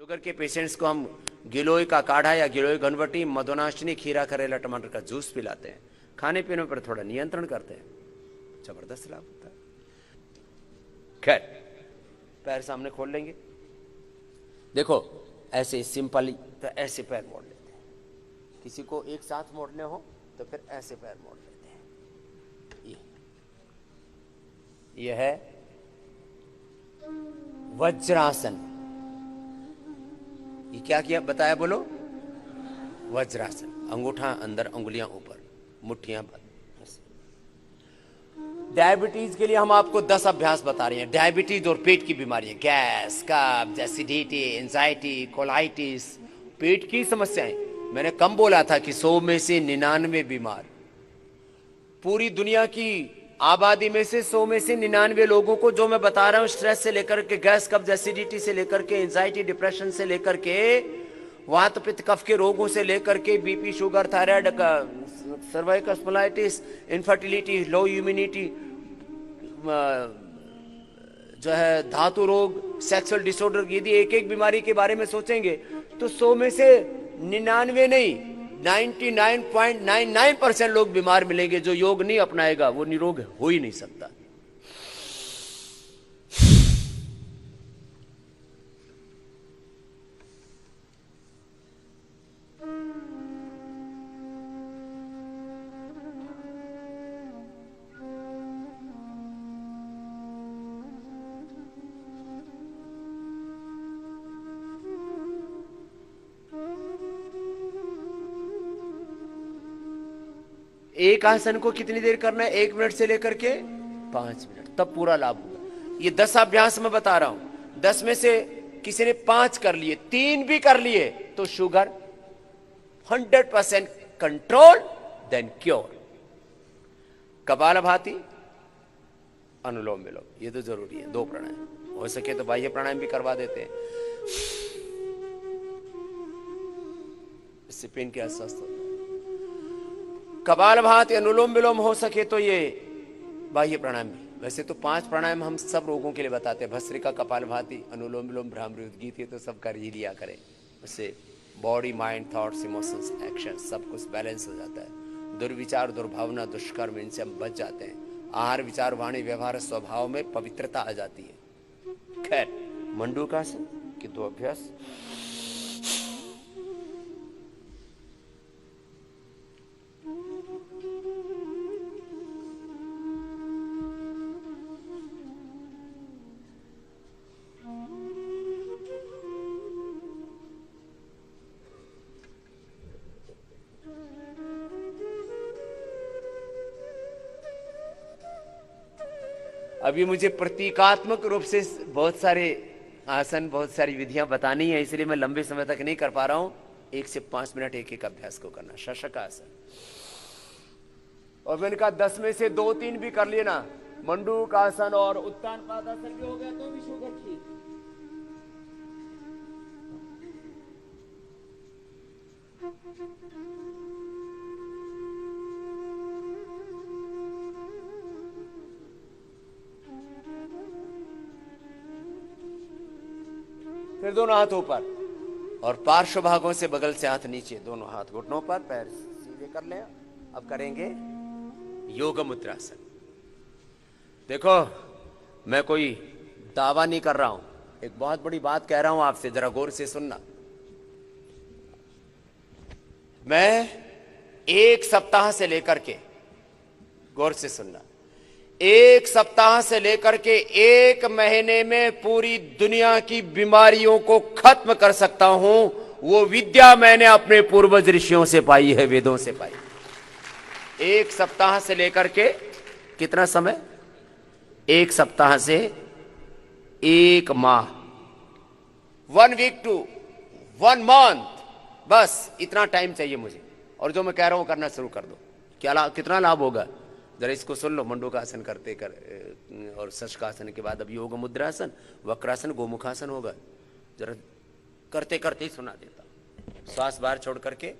Sugar के patients को हम गिलोय का काढ़ा या गिलोय घनवटी, मधुनाशिनी, खीरा, करेला, टमाटर का जूस पिलाते हैं। खाने पीने पर थोड़ा नियंत्रण करते हैं, जबरदस्त लाभ होता है। खैर, पैर सामने खोल लेंगे। देखो ऐसे सिंपली तो ऐसे पैर मोड़ लेते हैं, किसी को एक साथ मोड़ने हो तो फिर ऐसे पैर मोड़ लेते हैं। ये है वज्रासन। ये क्या किया बताया, बोलो। वज्रासन, अंगूठा अंदर, अंगुलियां ऊपर, मुट्ठियां बंद। डायबिटीज के लिए हम आपको 10 अभ्यास बता रहे हैं। डायबिटीज और पेट की बीमारियां, गैस, कब्ज, एसिडिटी, एंजाइटी, कोलाइटिस, पेट की समस्याएं। मैंने कम बोला था कि 100 में से 99 बीमार। पूरी दुनिया की आबादी में से 100 में से 99 लोगों को जो मैं बता रहा हूं, स्ट्रेस से लेकर के गैस, कब्ज, एसिडिटी से लेकर के एंजाइटी, डिप्रेशन से लेकर के वात पित्त कफ के रोगों से लेकर के BP, sugar, thyroid, cervical spondylitis, infertility, लो इम्यूनिटी, जो है धातु रोग, सेक्सुअल डिसऑर्डर, यदि एक एक बीमारी के बारे में सोचेंगे तो 100 में से 99 नहीं, 99.99% लोग बीमार मिलेंगे। जो योग नहीं अपनाएगा वो निरोग हो ही नहीं सकता। एक आसन को कितनी देर करना है? 1 मिनट से लेकर के 5 मिनट, तब पूरा लाभ होगा। ये 10 अभ्यास मैं बता रहा हूं। 10 में से किसी ने 5 कर लिए, 3 भी कर लिए तो sugar 100% control, then cure. Kapalbhati, Anulom Vilom, ये तो जरूरी है। 2 प्राणायाम, हो सके तो बाह्य प्राणायाम भी करवा देते हैं, इससे पेन के स्वस्थ होता है। कपालभाति, अनुलोम विलोम, हो सके तो ये बाह्य प्राणायाम भी। वैसे तो 5 प्राणायाम हम सब रोगों के लिए बताते हैं। भस्त्रिका, कपालभाति, अनुलोम विलोम, भ्रामरी, उद्गीत, ये तो सब कर ही लिया करें। उससे body, mind, thoughts, emotions, action सब कुछ बैलेंस हो जाता है। दुर्विचार, दुर्भावना, दुष्कर्म, इनसे हम बच जाते हैं। आहार, विचार, वाणी, व्यवहार, स्वभाव में पवित्रता आ जाती है। खैर, मंडूकासन के 2 अभ्यास। अभी मुझे प्रतीकात्मक रूप से बहुत सारे आसन, बहुत सारी विधियां बतानी है, इसलिए मैं लंबे समय तक नहीं कर पा रहा हूं। 1 से 5 मिनट एक एक अभ्यास को करना। शशकासन, और मैंने कहा 10 में से 2-3 भी कर लिए ना, मंडूकासन और उत्तान पादासन भी हो गया तो भी शुगर ठीक। फिर दोनों हाथ ऊपर और पार्श्व भागों से, बगल से हाथ नीचे, दोनों हाथ घुटनों पर, पैर सीधे कर लें। अब करेंगे योग मुद्रासन। देखो, मैं कोई दावा नहीं कर रहा हूं, एक बहुत बड़ी बात कह रहा हूं आपसे, जरा गौर से सुनना। मैं 1 सप्ताह से लेकर के, गौर से सुनना, 1 सप्ताह से लेकर के 1 महीने में पूरी दुनिया की बीमारियों को खत्म कर सकता हूं। वो विद्या मैंने अपने पूर्वज ऋषियों से पाई है, वेदों से पाई। 1 सप्ताह से लेकर के कितना समय? 1 सप्ताह से 1 माह, 1 वीक टू 1 मंथ, बस इतना टाइम चाहिए मुझे। और जो मैं कह रहा हूं करना शुरू कर दो। क्या कितना लाभ होगा जरा इसको सुन लो। मंडूकासन करते कर और शशकासन के बाद अब योग मुद्रासन, वक्रासन, गोमुखासन होगा। जरा करते करते ही सुना देता हूं। श्वास बाहर छोड़ करके,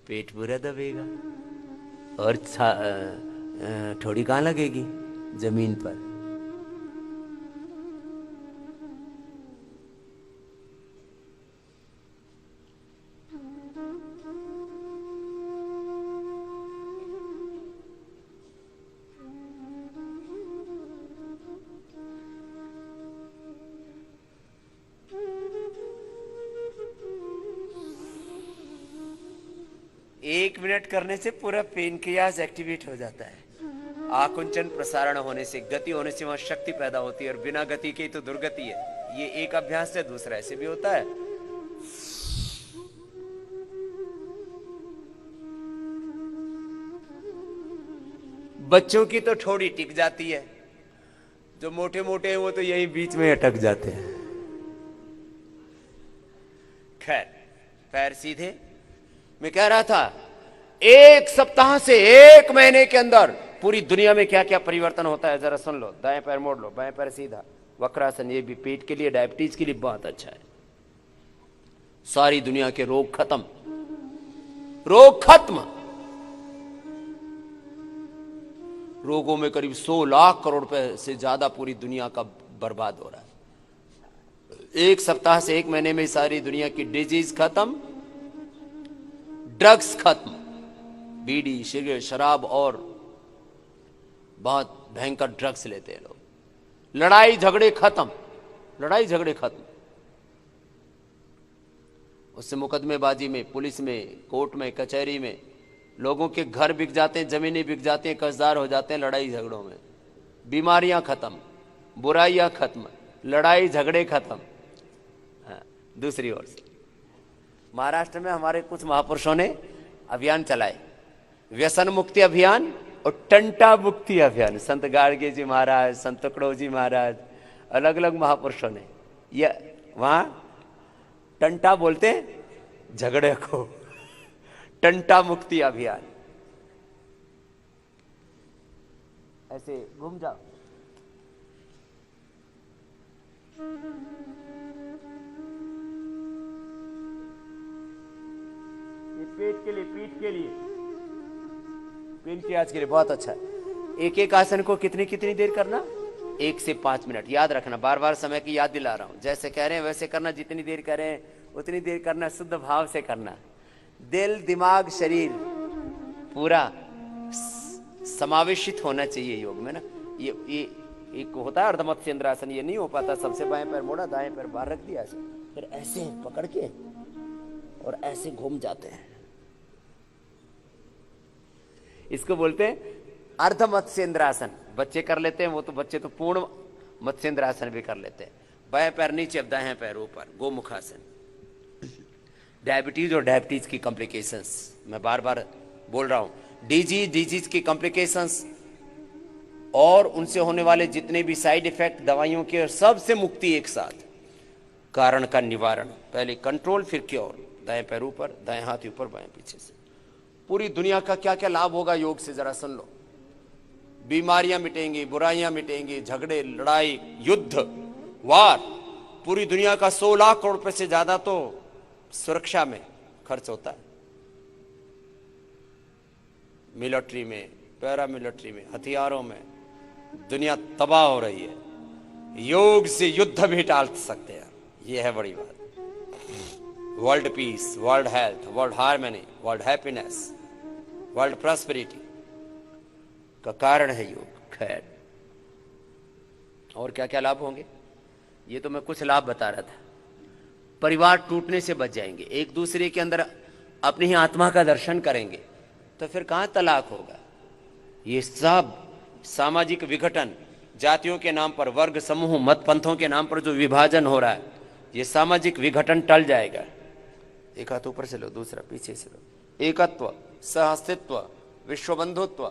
पेट पूरा दबेगा और थोड़ी कहां लगेगी? जमीन पर। 1 मिनट करने से पूरा पेनक्रियास एक्टिवेट हो जाता है। आकुंचन प्रसारण होने से, गति होने से वहां शक्ति पैदा होती है, और बिना गति के तो दुर्गति है। ये एक अभ्यास से दूसरा ऐसे भी होता है। बच्चों की तो थोड़ी टिक जाती है, जो मोटे मोटे हैं वो तो यही बीच में अटक जाते हैं। खैर, पैर सीधे। मैं कह रहा था 1 सप्ताह से 1 महीने के अंदर पूरी दुनिया में क्या क्या परिवर्तन होता है, जरा सुन लो। दाएं पैर मोड़ लो, बाएं पैर सीधा, वक्रासन। ये भी पेट के लिए, डायबिटीज के लिए बहुत अच्छा है। सारी दुनिया के रोग खत्म, रोग खत्म। रोगों में करीब 100 लाख करोड़ रुपए से ज्यादा पूरी दुनिया का बर्बाद हो रहा है। 1 सप्ताह से 1 महीने में सारी दुनिया की डिजीज खत्म, ड्रग्स खत्म, बीड़ी, सिगरेट, शराब और बहुत भयंकर ड्रग्स लेते हैं लोग। लड़ाई झगड़े खत्म, लड़ाई झगड़े खत्म। उससे मुकदमेबाजी में, पुलिस में, कोर्ट में, कचहरी में लोगों के घर बिक जाते हैं, जमीनें बिक जाती हैं, कर्जदार हो जाते हैं लड़ाई झगड़ों में। बीमारियां खत्म, बुराइयां खत्म, लड़ाई झगड़े खत्म। हाँ, दूसरी ओर से महाराष्ट्र में हमारे कुछ महापुरुषों ने अभियान चलाए, व्यसन मुक्ति अभियान और टंटा मुक्ति अभियान। संत गाड़गे जी महाराज, संत तुकडो जी महाराज, अलग अलग महापुरुषों ने। ये वहां टंटा बोलते हैं झगड़े को, टंटा मुक्ति अभियान। ऐसे घूम जाओ, ये पेट के लिए, पीठ के लिए, पेनक्रियाज के लिए बहुत अच्छा है। एक एक आसन को कितनी कितनी देर करना? 1 से 5 मिनट। याद रखना, बार बार समय की याद दिला रहा हूं। जैसे कह रहे हैं वैसे करना, जितनी देर कह रहे हैं उतनी देर करना, शुद्ध भाव से करना। दिल, दिमाग, शरीर पूरा समावेशित होना चाहिए योग में ना। ये एक होता है अर्धमत्स्येंद्रासन, ये नहीं हो पाता। सबसे बाएं पैर मोड़ा, दाएं पैर बाहर रख दिया, फिर ऐसे पकड़ के और ऐसे घूम जाते हैं। इसको बोलते हैं अर्ध मत्स्येंद्रासन। बच्चे कर लेते हैं वो तो, बच्चे तो पूर्ण मत्स्येंद्रासन भी कर लेते हैं। बाएं पैर नीचे, अब दाएं पैर ऊपर, गोमुखासन। डायबिटीज और डायबिटीज की कॉम्प्लिकेशंस, मैं बार बार बोल रहा हूं। डिजीज की कॉम्प्लिकेशंस और उनसे होने वाले जितने भी साइड इफेक्ट दवाइयों के, सबसे मुक्ति एक साथ। कारण का निवारण, पहले कंट्रोल फिर क्योर। दाएं पैर ऊपर, दाएं हाथ ऊपर, बाएं पीछे से। पूरी दुनिया का क्या क्या लाभ होगा योग से, जरा सुन लो। बीमारियां मिटेंगी, बुराइयां मिटेंगी, झगड़े, लड़ाई, युद्ध, वार। पूरी दुनिया का 100 लाख करोड़ रुपए से ज्यादा तो सुरक्षा में खर्च होता है। मिलिट्री में, पैरामिलिट्री में, हथियारों में दुनिया तबाह हो रही है। योग से युद्ध भी टाल सकते हैं, यह है बड़ी बात। World peace, world health, world harmony, world happiness, world prosperity का कारण है योग। खैर, और क्या क्या लाभ होंगे, ये तो मैं कुछ लाभ बता रहा था। परिवार टूटने से बच जाएंगे, एक दूसरे के अंदर अपनी ही आत्मा का दर्शन करेंगे, तो फिर कहां तलाक होगा। ये सब सामाजिक विघटन, जातियों के नाम पर, वर्ग समूह, मत पंथों के नाम पर जो विभाजन हो रहा है, ये सामाजिक विघटन टल जाएगा। एक हाथ ऊपर से लो, दूसरा पीछे से लो। एकत्व, सहअस्तित्व, विश्व बंधुत्व,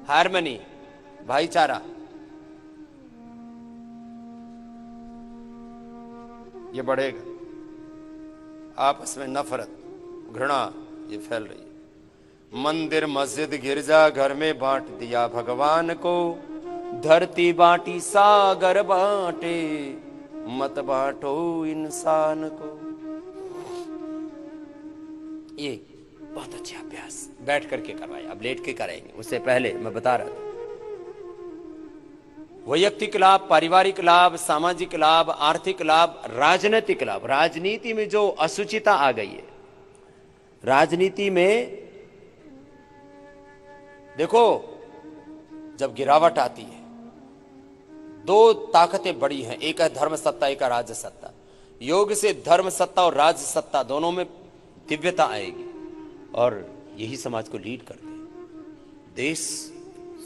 हार्मनी, भाईचारा, ये बढ़ेगा। आपस में नफरत, घृणा ये फैल रही है। मंदिर, मस्जिद, गिरजा घर में बांट दिया भगवान को। धरती बांटी, सागर बांटे, मत बांटो इंसान को। ये बहुत अच्छे अभ्यास बैठ करके करवाए, अब लेट के कराएंगे। उससे पहले मैं बता रहा था, वैयक्तिक लाभ, पारिवारिक लाभ, सामाजिक लाभ, आर्थिक लाभ, राजनीतिक लाभ। राजनीति में जो असुचिता आ गई है, राजनीति में देखो, जब गिरावट आती है, 2 ताकतें बड़ी हैं, एक है धर्म सत्ता, एक है राज सत्ता। योग से धर्म सत्ता और राज सत्ता दोनों में दिव्यता आएगी, और यही समाज को लीड करते हैं, देश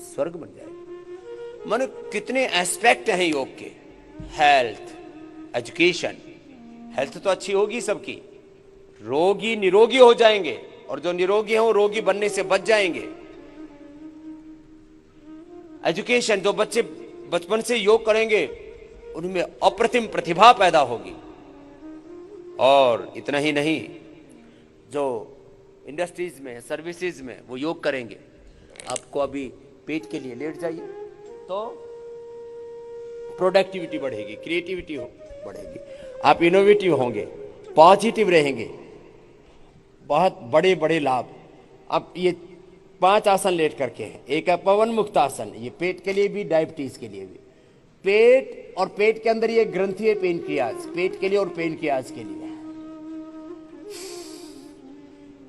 स्वर्ग बन जाएगा। मानो कितने एस्पेक्ट हैं योग के, हेल्थ, एजुकेशन। हेल्थ तो अच्छी होगी सबकी, रोगी निरोगी हो जाएंगे, और जो निरोगी हैं वो रोगी बनने से बच जाएंगे। एजुकेशन, जो बच्चे बचपन से योग करेंगे उनमें अप्रतिम प्रतिभा पैदा होगी। और इतना ही नहीं, जो इंडस्ट्रीज में, सर्विसेज में वो योग करेंगे, आपको अभी पेट के लिए लेट जाइए तो प्रोडक्टिविटी बढ़ेगी, क्रिएटिविटी बढ़ेगी, आप इनोवेटिव होंगे, पॉजिटिव रहेंगे, बहुत बड़े बड़े लाभ। अब ये 5 आसन लेट करके हैं। एक है पवन मुक्त आसन, ये पेट के लिए भी, डायबिटीज के लिए भी। पेट और पेट के अंदर ये ग्रंथि है पेनक्रियाज, पेट के लिए और पेनक्रियाज के लिए।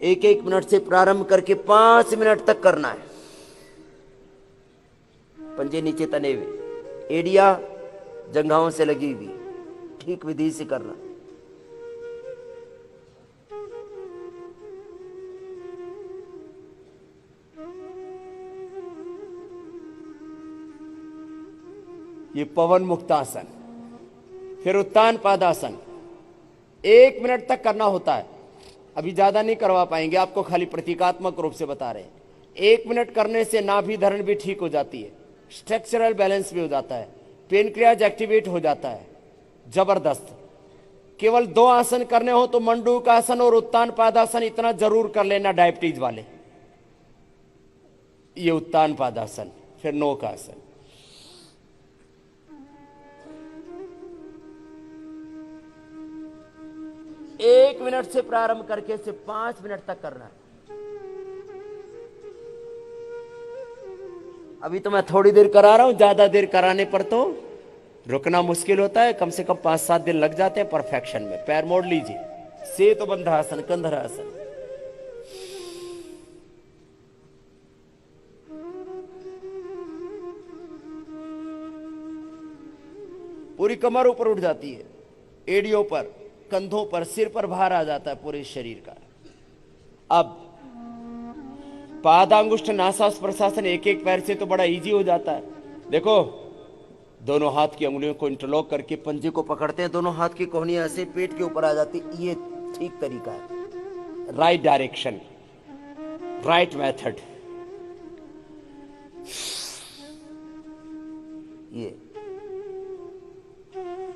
1-1 मिनट से प्रारंभ करके 5 मिनट तक करना है। पंजे नीचे तने हुए, एड़िया जंघाओं से लगी हुई, ठीक विधि से करना। ये पवन मुक्तासन। फिर उत्तान पादासन 1 मिनट तक करना होता है। अभी ज्यादा नहीं करवा पाएंगे, आपको खाली प्रतीकात्मक रूप से बता रहे हैं। 1 मिनट करने से नाभि धरण भी ठीक हो जाती है, स्ट्रक्चरल बैलेंस भी हो जाता है, पेनक्रियाज एक्टिवेट हो जाता है, जबरदस्त। केवल 2 आसन करने हो तो मंडूकासन और उत्तान पादासन इतना जरूर कर लेना डायबिटीज वाले। ये उत्तान पादासन। फिर नौकासन। एक मिनट से प्रारंभ करके से 5 मिनट तक करना है। अभी तो मैं थोड़ी देर करा रहा हूं, ज्यादा देर कराने पर तो रुकना मुश्किल होता है। कम से कम 5-7 दिन लग जाते हैं परफेक्शन में। पैर मोड़ लीजिए, सेतु बंधासन, कंधरासन। पूरी कमर ऊपर उठ जाती है, एड़ियों पर, कंधों पर, सिर पर भार आ जाता है पूरे शरीर का। अब पादांगुष्ठ नासास्पर्शासन 1-1 पैर से तो बड़ा इजी हो जाता है। देखो, दोनों हाथ की अंगुलियों को इंटरलॉक करके पंजे को पकड़ते हैं, दोनों हाथ की कोहनियां ऐसे पेट के ऊपर आ जाती। ये ठीक तरीका है, राइट डायरेक्शन, राइट मेथड। ये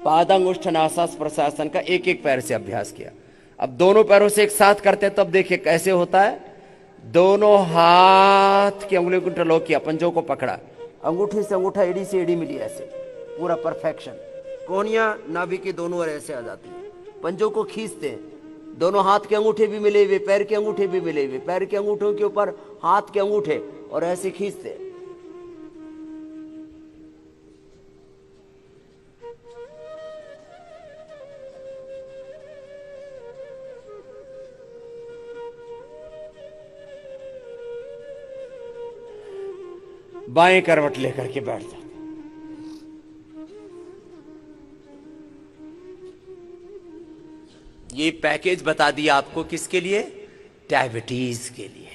पादांगुष्ठ नासास्पर्शासन का 1-1 पैर से अभ्यास किया। अब दोनों पैरों से एक साथ करते हैं, तब देखिए कैसे होता है। दोनों हाथ की अंगुलियों को इंटरलॉक किया, पंजों को पकड़ा, अंगूठे से अंगूठा, एड़ी से एड़ी मिली, ऐसे पूरा परफेक्शन। कोहनियां नाभि की दोनों ओर ऐसे आ जाती है, पंजों को खींचते हैं, दोनों हाथ के अंगूठे भी मिले हुए, पैर के अंगूठे भी मिले हुए, पैर के अंगूठों के ऊपर हाथ के अंगूठे, और ऐसे खींचते हैं। बाएं करवट लेकर के बैठ जाते। ये पैकेज बता दिया आपको, किसके लिए? डायबिटीज के लिए।